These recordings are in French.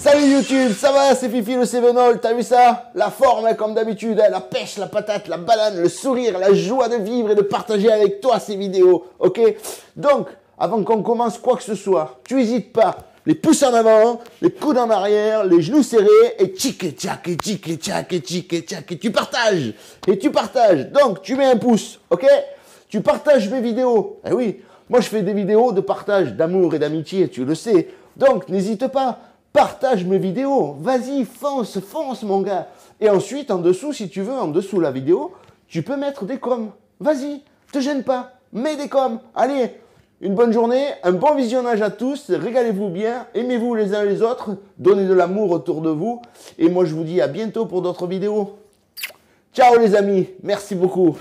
Salut YouTube, ça va? C'est Fifi le Cévenol, t'as vu ça? La forme, hein, comme d'habitude, hein, la pêche, la patate, la banane, le sourire, la joie de vivre et de partager avec toi ces vidéos, ok? Donc, avant qu'on commence quoi que ce soit, tu n'hésites pas, les pouces en avant, les coudes en arrière, les genoux serrés, et tchic, et tchac, et tchic, et tchac, et tchic, et tchac, et tu partages, Donc, tu mets un pouce, ok? Tu partages mes vidéos, eh oui, moi je fais des vidéos de partage, d'amour et d'amitié, tu le sais, donc n'hésite pas. Partage mes vidéos, vas-y, fonce, fonce mon gars. Et ensuite, en dessous, si tu veux, en dessous de la vidéo, tu peux mettre des coms. Vas-y, te gêne pas, mets des coms. Allez, une bonne journée, un bon visionnage à tous, régalez-vous bien, aimez-vous les uns les autres, donnez de l'amour autour de vous. Et moi, je vous dis à bientôt pour d'autres vidéos. Ciao les amis, merci beaucoup.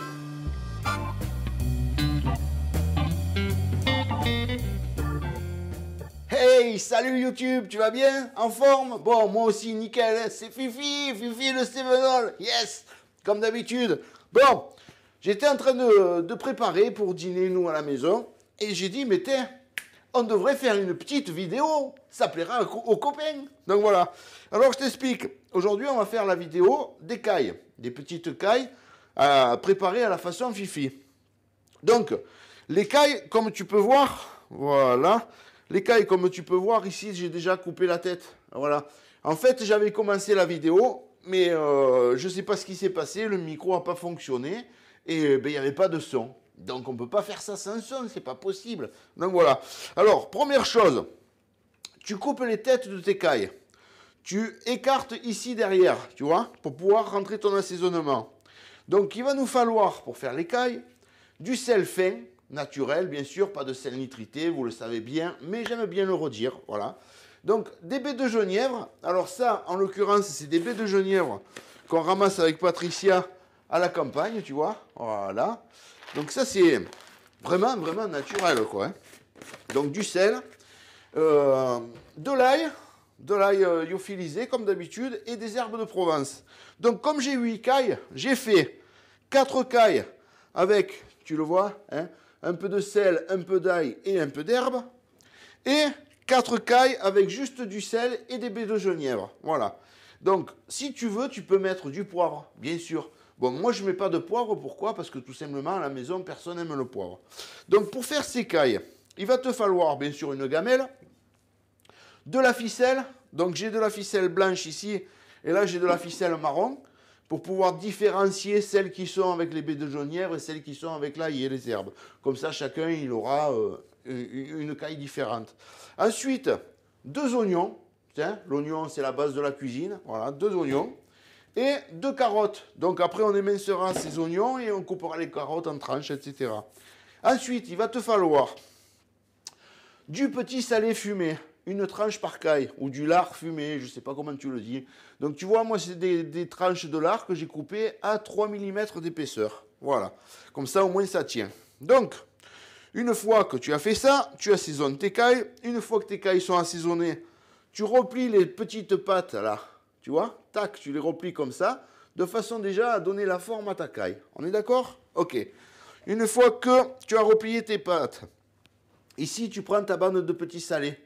Hey, salut YouTube, tu vas bien? En forme? Bon, moi aussi, nickel, hein, c'est Fifi, Fifi le Cévenol, yes, comme d'habitude. Bon, j'étais en train de préparer pour dîner, nous, à la maison, et j'ai dit, mais tiens, on devrait faire une petite vidéo, ça plaira aux copains. Donc voilà, alors je t'explique, aujourd'hui, on va faire la vidéo des cailles, des petites cailles à préparer à la façon Fifi. Donc, les cailles, comme tu peux voir, voilà. Les cailles, comme tu peux voir, ici, j'ai déjà coupé la tête. Voilà. En fait, j'avais commencé la vidéo, mais je ne sais pas ce qui s'est passé. Le micro n'a pas fonctionné et il n'y avait pas de son. Donc, on ne peut pas faire ça sans son, c'est pas possible. Donc, voilà. Alors, première chose, tu coupes les têtes de tes cailles. Tu écartes ici derrière, tu vois, pour pouvoir rentrer ton assaisonnement. Donc, il va nous falloir, pour faire les cailles, du sel fin, naturel, bien sûr, pas de sel nitrité, vous le savez bien, mais j'aime bien le redire, voilà. Donc, des baies de genièvre. Alors ça, en l'occurrence, c'est des baies de genièvre qu'on ramasse avec Patricia à la campagne, tu vois, voilà. Donc ça, c'est vraiment, vraiment naturel, quoi. Hein. Donc, du sel, de l'ail lyophilisé, comme d'habitude, et des herbes de Provence. Donc, comme j'ai 8 cailles, j'ai fait 4 cailles avec, tu le vois, hein, un peu de sel, un peu d'ail et un peu d'herbe. Et 4 cailles avec juste du sel et des baies de genièvre. Voilà. Donc, si tu veux, tu peux mettre du poivre, bien sûr. Bon, moi, je ne mets pas de poivre. Pourquoi? Parce que tout simplement, à la maison, personne n'aime le poivre. Donc, pour faire ces cailles, il va te falloir, bien sûr, une gamelle, de la ficelle. Donc, j'ai de la ficelle blanche ici. Et là, j'ai de la ficelle marron. Pour pouvoir différencier celles qui sont avec les baies de genièvre et celles qui sont avec l'ail et les herbes. Comme ça, chacun, il aura une caille différente. Ensuite, 2 oignons. L'oignon, c'est la base de la cuisine. Voilà, 2 oignons. Et 2 carottes. Donc après, on émincera ces oignons et on coupera les carottes en tranches, etc. Ensuite, il va te falloir du petit salé fumé. Une tranche par caille, ou du lard fumé, je ne sais pas comment tu le dis. Donc tu vois, moi c'est des tranches de lard que j'ai coupées à 3 mm d'épaisseur. Voilà, comme ça au moins ça tient. Donc, une fois que tu as fait ça, tu assaisonnes tes cailles. Une fois que tes cailles sont assaisonnées, tu replies les petites pâtes là, tu vois, tac, tu les replies comme ça, de façon déjà à donner la forme à ta caille. On est d'accord? Ok. Une fois que tu as replié tes pâtes, ici tu prends ta bande de petits salés.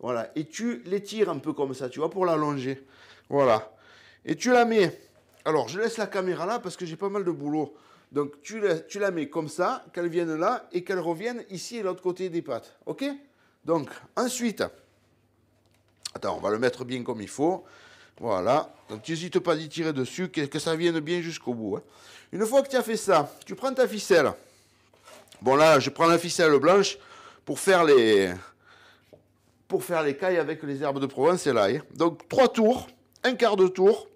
Voilà, et tu l'étires un peu comme ça, tu vois, pour l'allonger. Voilà. Et tu la mets. Alors, je laisse la caméra là parce que j'ai pas mal de boulot. Donc, tu la mets comme ça, qu'elle vienne là et qu'elle revienne ici et l'autre côté des pâtes. OK? Donc, ensuite, attends, on va le mettre bien comme il faut. Voilà. Donc, tu n'hésites pas d'y tirer dessus, que ça vienne bien jusqu'au bout. Hein. Une fois que tu as fait ça, tu prends ta ficelle. Bon, là, je prends la ficelle blanche pour faire les cailles avec les herbes de Provence et l'ail. Donc 3 tours, un quart de tour,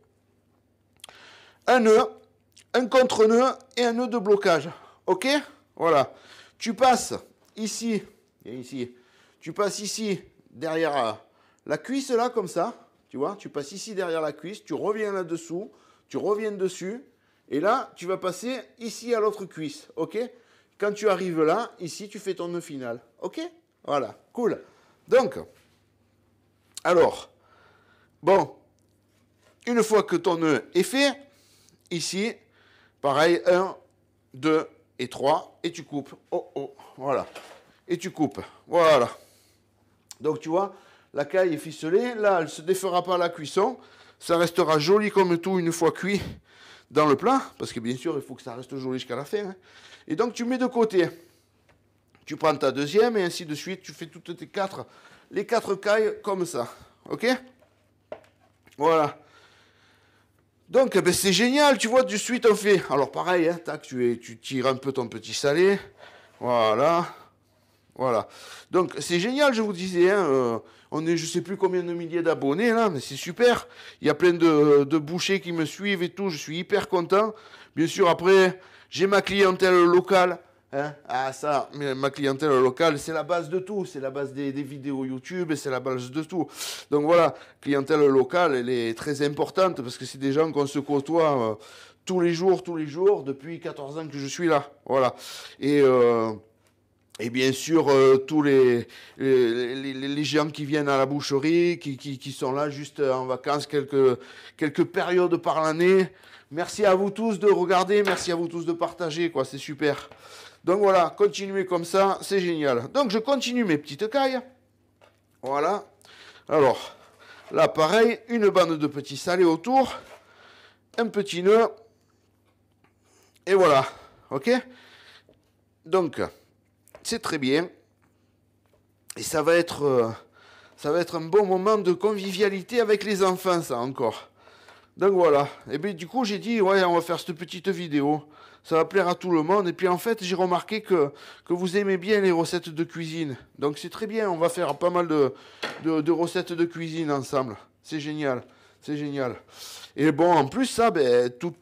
un nœud, un contre-nœud et un nœud de blocage. Ok? Voilà. Tu passes ici, et ici, tu passes ici derrière la cuisse là comme ça, tu vois, tu passes ici derrière la cuisse, tu reviens là-dessous, tu reviens dessus, et là tu vas passer ici à l'autre cuisse. Ok? Quand tu arrives là, ici tu fais ton nœud final. Ok? Voilà, cool. Donc, alors, bon, une fois que ton nœud est fait, ici, pareil, 1, 2 et 3, et tu coupes. Oh, oh, voilà. Et tu coupes. Voilà. Donc, tu vois, La caille est ficelée. Là, elle ne se défera pas à la cuisson. Ça restera joli comme tout une fois cuit dans le plat. Parce que bien sûr, il faut que ça reste joli jusqu'à la fin. Hein. Et donc, tu mets de côté. Tu prends ta deuxième et ainsi de suite. Tu fais toutes les 4 cailles comme ça. OK? Voilà. Donc, ben, c'est génial. Tu vois, de suite, on fait... Alors, pareil, hein, tac, tu tires un peu ton petit salé. Voilà. Voilà. Donc, c'est génial, je vous disais. Hein, on est, je sais plus combien de milliers d'abonnés, là, mais c'est super. Il y a plein de bouchers qui me suivent et tout. Je suis hyper content. Bien sûr, après, j'ai ma clientèle locale. Hein. Ah, ça, ma clientèle locale, c'est la base de tout. C'est la base des vidéos YouTube et c'est la base de tout. Donc, voilà, clientèle locale, elle est très importante parce que c'est des gens qu'on se côtoie tous les jours, depuis 14 ans que je suis là. Voilà. Et bien sûr, tous les gens qui viennent à la boucherie, qui sont là juste en vacances quelques périodes par l'année. Merci à vous tous de regarder, merci à vous tous de partager, quoi, c'est super. Donc voilà, continuez comme ça, c'est génial. Donc je continue mes petites cailles. Voilà. Alors, là pareil, une bande de petits salés autour, un petit nœud, et voilà, ok? Donc... c'est très bien. Et ça va être un bon moment de convivialité avec les enfants, ça, encore. Donc, voilà. Et bien, du coup, j'ai dit, ouais, on va faire cette petite vidéo. Ça va plaire à tout le monde. Et puis, en fait, j'ai remarqué que vous aimez bien les recettes de cuisine. Donc, c'est très bien. On va faire pas mal de recettes de cuisine ensemble. C'est génial. C'est génial. Et bon, en plus, ça, ben, tout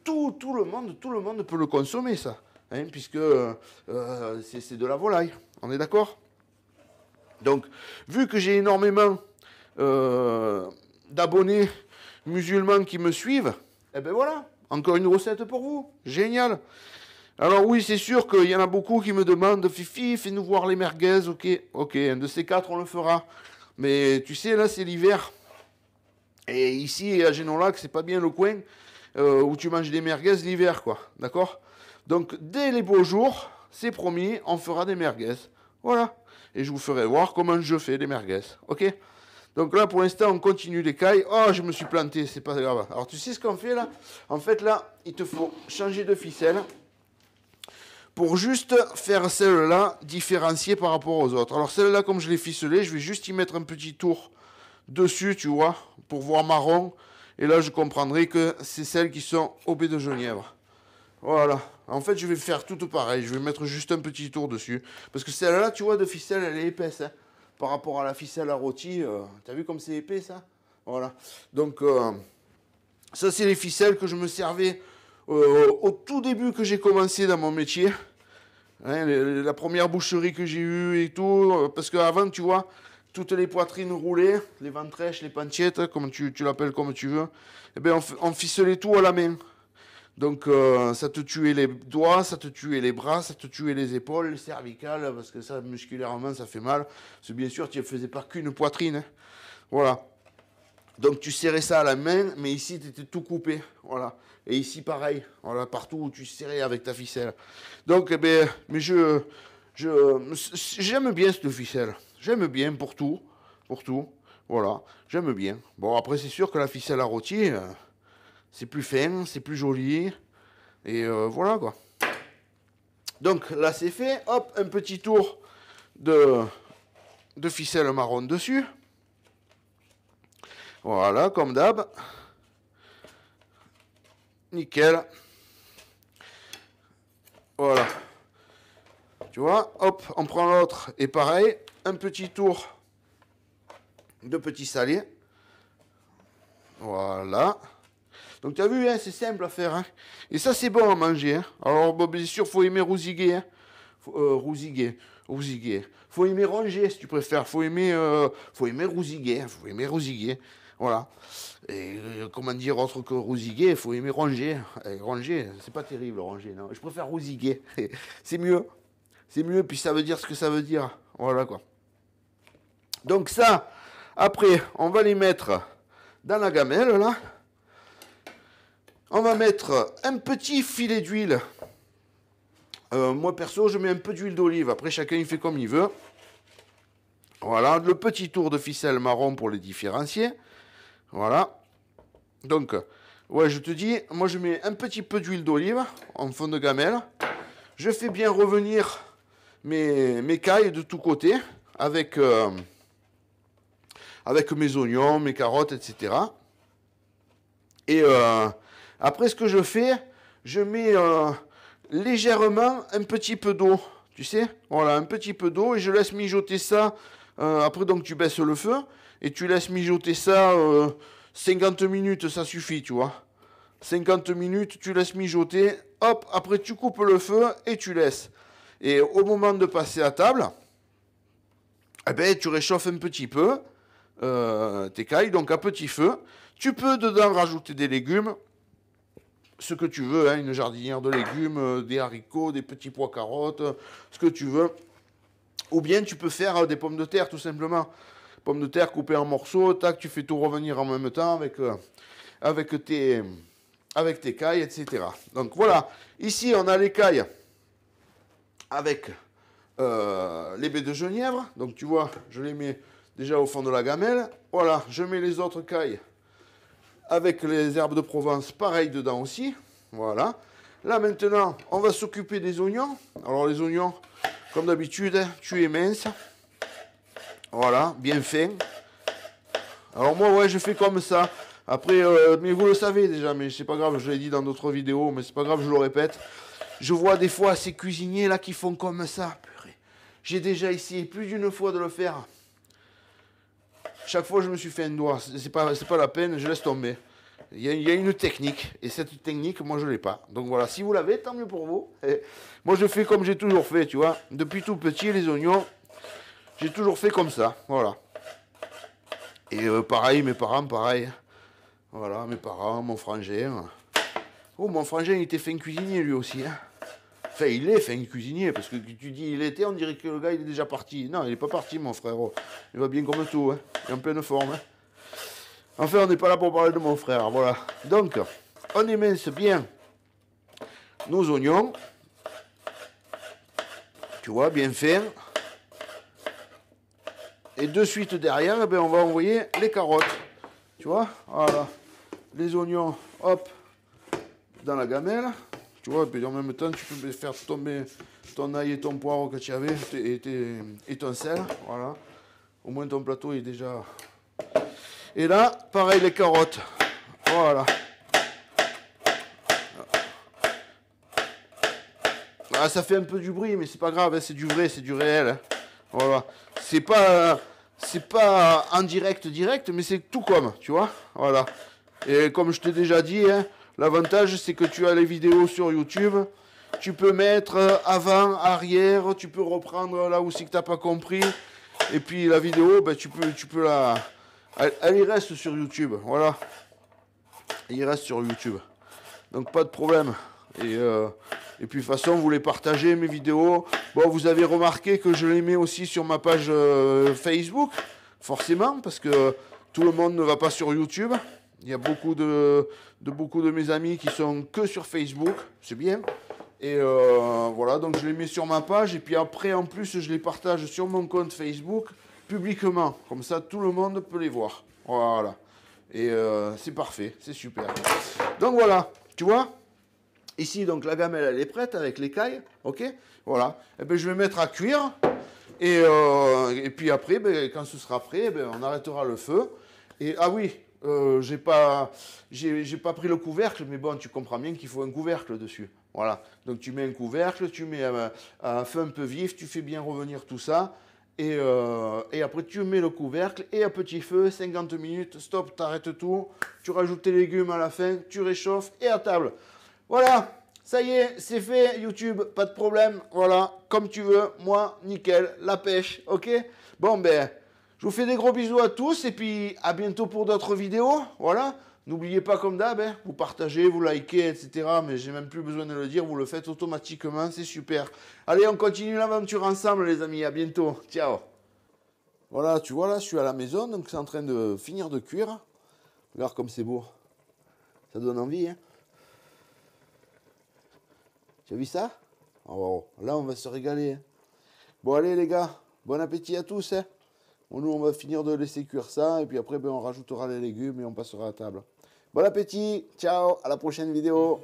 le monde peut le consommer, ça. Hein, puisque c'est de la volaille, on est d'accord? Donc, vu que j'ai énormément d'abonnés musulmans qui me suivent, eh ben voilà, encore une recette pour vous, génial. Alors oui, c'est sûr qu'il y en a beaucoup qui me demandent, Fifi, fais-nous voir les merguez, ok, un de ces 4, on le fera. Mais tu sais, là, c'est l'hiver, et ici, à Génolac, c'est pas bien le coin où tu manges des merguez l'hiver, quoi, d'accord? Donc, dès les beaux jours, c'est promis, on fera des merguez. Voilà. Et je vous ferai voir comment je fais les merguez. OK? Donc là, pour l'instant, on continue les cailles. Oh, je me suis planté, c'est pas grave. Alors, tu sais ce qu'on fait là? En fait, là, il te faut changer de ficelle pour juste faire celle-là différenciée par rapport aux autres. Alors, celle-là, comme je l'ai ficelée, je vais juste y mettre un petit tour dessus, tu vois, pour voir marron. Et là, je comprendrai que c'est celles qui sont au baie de Genièvre. Voilà. En fait, je vais faire tout pareil. Je vais mettre juste un petit tour dessus. Parce que celle-là, tu vois, de ficelle, elle est épaisse. Hein. Par rapport à la ficelle à rôti, t'as vu comme c'est épais, ça? Voilà. Donc, ça, c'est les ficelles que je me servais au tout début que j'ai commencé dans mon métier. Hein, la première boucherie que j'ai eue et tout. Parce qu'avant, tu vois, toutes les poitrines roulées, les ventrèches, les panciettes, comme tu l'appelles comme tu veux, eh bien, on ficelait tout à la main. Donc, ça te tuait les doigts, ça te tuait les bras, ça te tuait les épaules, les cervicales, parce que ça, musculairement, ça fait mal. Parce que bien sûr, tu ne faisais pas qu'une poitrine. Hein. Voilà. Donc, tu serrais ça à la main, mais ici, tu étais tout coupé. Voilà. Et ici, pareil. Voilà, partout où tu serrais avec ta ficelle. Donc, eh bien, mais j'aime bien cette ficelle. J'aime bien pour tout. Pour tout. Voilà. J'aime bien. Bon, après, c'est sûr que la ficelle à rôti... c'est plus fin, c'est plus joli. Et voilà, quoi. Donc, là, c'est fait. Hop, un petit tour de ficelle marron dessus. Voilà, comme d'hab. Nickel. Voilà. Tu vois, hop, on prend l'autre. Et pareil, un petit tour de petit salé. Voilà. Donc, tu as vu, hein, c'est simple à faire. Hein. Et ça, c'est bon à manger. Hein. Alors, bon, bien sûr, il faut aimer rousiguer. Hein. Rousiguer. Faut aimer ronger, si tu préfères. Faut aimer rousiguer. Faut aimer rousiguer. Voilà. Et comment dire autre que rousiguer? Faut aimer ronger. Et ronger, c'est pas terrible, ronger. Non. Je préfère rousiguer. C'est mieux. C'est mieux, puis ça veut dire ce que ça veut dire. Voilà, quoi. Donc, ça, après, on va les mettre dans la gamelle, là. On va mettre un petit filet d'huile. Moi, perso, je mets un peu d'huile d'olive. Après, chacun, il fait comme il veut. Voilà, le petit tour de ficelle marron pour les différencier. Voilà. Donc, ouais, je te dis, moi je mets un petit peu d'huile d'olive en fond de gamelle. Je fais bien revenir mes cailles de tous côtés avec, avec mes oignons, mes carottes, etc. Et après, ce que je fais, je mets légèrement un petit peu d'eau. Tu sais, voilà, un petit peu d'eau et je laisse mijoter ça. Après, donc, tu baisses le feu et tu laisses mijoter ça 50 minutes, ça suffit, tu vois. 50 minutes, tu laisses mijoter. Hop, après, tu coupes le feu et tu laisses. Et au moment de passer à table, eh ben, tu réchauffes un petit peu tes cailles, donc à petit feu. Tu peux dedans rajouter des légumes, ce que tu veux, hein, une jardinière de légumes, des haricots, des petits pois carottes, ce que tu veux. Ou bien tu peux faire des pommes de terre tout simplement. Pommes de terre coupées en morceaux, tac, tu fais tout revenir en même temps avec tes cailles, etc. Donc voilà, ici on a les cailles avec les baies de genièvre. Donc tu vois, je les mets déjà au fond de la gamelle. Voilà, je mets les autres cailles avec les herbes de Provence, pareil dedans aussi. Voilà. Là maintenant, on va s'occuper des oignons. Alors les oignons, comme d'habitude, tu éminces. Voilà, bien fin. Alors moi, ouais, je fais comme ça. Après, mais vous le savez déjà, mais c'est pas grave, je l'ai dit dans d'autres vidéos, mais c'est pas grave, je le répète. Je vois des fois ces cuisiniers là qui font comme ça. Purée. J'ai déjà essayé plus d'une fois de le faire. Chaque fois, je me suis fait un doigt. C'est pas la peine, je laisse tomber. Il y a une technique, et cette technique, moi, je l'ai pas. Donc voilà, si vous l'avez, tant mieux pour vous. Et moi, je fais comme j'ai toujours fait, tu vois. Depuis tout petit, les oignons, j'ai toujours fait comme ça, voilà. Et pareil, mes parents, pareil. Voilà, mes parents, mon frangin. Oh, mon frangin, il était fin cuisinier, lui aussi, hein. Enfin, il est fin cuisinier, parce que tu dis il était, on dirait que le gars, il est déjà parti. Non, il n'est pas parti, mon frérot. Il va bien comme tout, hein. Il est en pleine forme, hein. Enfin, on n'est pas là pour parler de mon frère, voilà. Donc, on émince bien nos oignons. Tu vois, bien fin. Et de suite derrière, eh bien, on va envoyer les carottes. Tu vois, voilà. Les oignons, hop, dans la gamelle. Tu vois, et en même temps, tu peux faire tomber ton ail et ton poivre que tu avais et ton sel. Voilà. Au moins, ton plateau est déjà... Et là, pareil, les carottes. Voilà. Ah, ça fait un peu du bruit, mais c'est pas grave, hein, c'est du vrai, c'est du réel. Hein. Voilà. C'est pas en direct, mais c'est tout comme, tu vois. Voilà. Et comme je t'ai déjà dit, hein, l'avantage, c'est que tu as les vidéos sur YouTube. Tu peux mettre avant, arrière, tu peux reprendre là où c'est que tu n'as pas compris. Et puis la vidéo, ben, tu peux la... Elle y reste sur YouTube, voilà. Il reste sur YouTube. Donc pas de problème. Et puis de toute façon, vous les partagez, mes vidéos. Bon, vous avez remarqué que je les mets aussi sur ma page Facebook, forcément, parce que tout le monde ne va pas sur YouTube. Il y a beaucoup de mes amis qui sont que sur Facebook, c'est bien. Et voilà, donc je les mets sur ma page. Et puis après, en plus, je les partage sur mon compte Facebook, publiquement. Comme ça, tout le monde peut les voir. Voilà. Et c'est parfait, c'est super. Donc voilà, tu vois. Ici, donc la gamelle, elle est prête avec les cailles. Ok. Voilà. Et ben, je vais mettre à cuire. Et puis après, ben, quand ce sera prêt, ben, on arrêtera le feu. Et ah oui, j'ai pas pris le couvercle, mais bon, tu comprends bien qu'il faut un couvercle dessus. Voilà. Donc tu mets un couvercle, tu mets un feu un peu vif, tu fais bien revenir tout ça. Et après, tu mets le couvercle et à petit feu, 50 minutes, stop, t'arrêtes tout. Tu rajoutes tes légumes à la fin, tu réchauffes et à table. Voilà, ça y est, c'est fait, YouTube, pas de problème. Voilà, comme tu veux, moi, nickel, la pêche, ok? Bon, ben, je vous fais des gros bisous à tous et puis à bientôt pour d'autres vidéos. Voilà, n'oubliez pas comme d'hab, hein, vous partagez, vous likez, etc. Mais j'ai même plus besoin de le dire, vous le faites automatiquement, c'est super. Allez, on continue l'aventure ensemble, les amis, à bientôt. Ciao. Voilà, tu vois, là, je suis à la maison, donc c'est en train de finir de cuire. Regarde comme c'est beau. Ça donne envie, hein. Tu as vu ça? Oh, là, on va se régaler. Hein. Bon, allez, les gars. Bon appétit à tous. Hein. Bon, nous, on va finir de laisser cuire ça, et puis après, ben, on rajoutera les légumes et on passera à table. Bon appétit, ciao, à la prochaine vidéo.